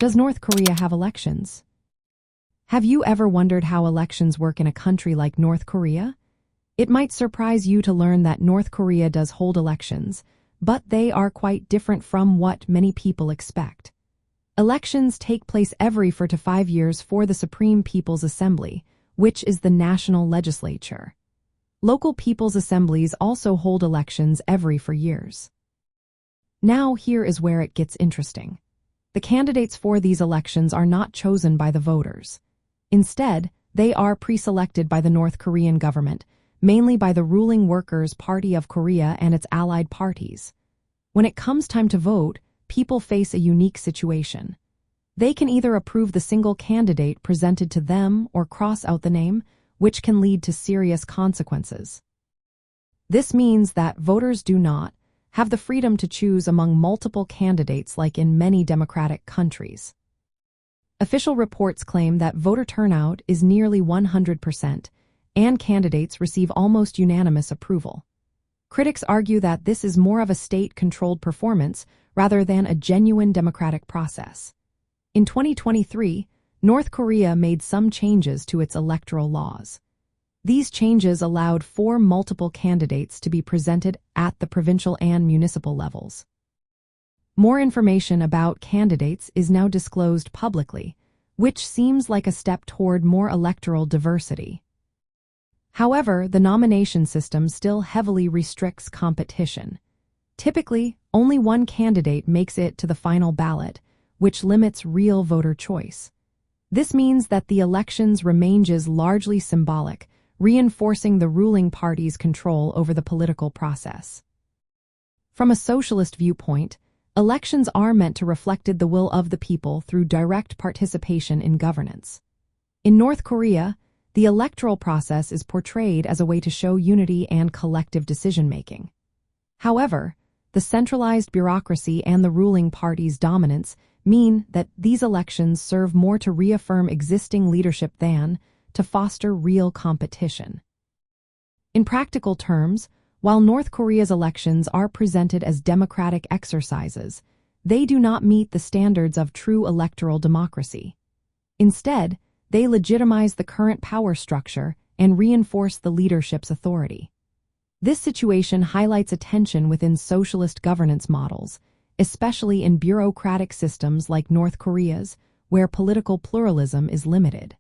Does North Korea have elections? Have you ever wondered how elections work in a country like North Korea? It might surprise you to learn that North Korea does hold elections, but they are quite different from what many people expect. Elections take place every 4 to 5 years for the Supreme People's Assembly, which is the national legislature. Local people's assemblies also hold elections every 4 years. Now here is where it gets interesting. The candidates for these elections are not chosen by the voters. Instead, they are pre-selected by the North Korean government, mainly by the ruling Workers' Party of Korea and its allied parties. When it comes time to vote, people face a unique situation. They can either approve the single candidate presented to them or cross out the name, which can lead to serious consequences. This means that voters do not have the freedom to choose among multiple candidates like in many democratic countries. Official reports claim that voter turnout is nearly 100%, and candidates receive almost unanimous approval. Critics argue that this is more of a state-controlled performance rather than a genuine democratic process. In 2023, North Korea made some changes to its electoral laws. These changes allowed 4 multiple candidates to be presented at the provincial and municipal levels. More information about candidates is now disclosed publicly, which seems like a step toward more electoral diversity. However, the nomination system still heavily restricts competition. Typically, only one candidate makes it to the final ballot, which limits real voter choice. This means that the elections remain largely symbolic, reinforcing the ruling party's control over the political process. From a socialist viewpoint, elections are meant to reflect the will of the people through direct participation in governance. In North Korea, the electoral process is portrayed as a way to show unity and collective decision-making. However, the centralized bureaucracy and the ruling party's dominance mean that these elections serve more to reaffirm existing leadership than to foster real competition. In practical terms, while North Korea's elections are presented as democratic exercises, they do not meet the standards of true electoral democracy. Instead, they legitimize the current power structure and reinforce the leadership's authority. This situation highlights a tension within socialist governance models, especially in bureaucratic systems like North Korea's, where political pluralism is limited.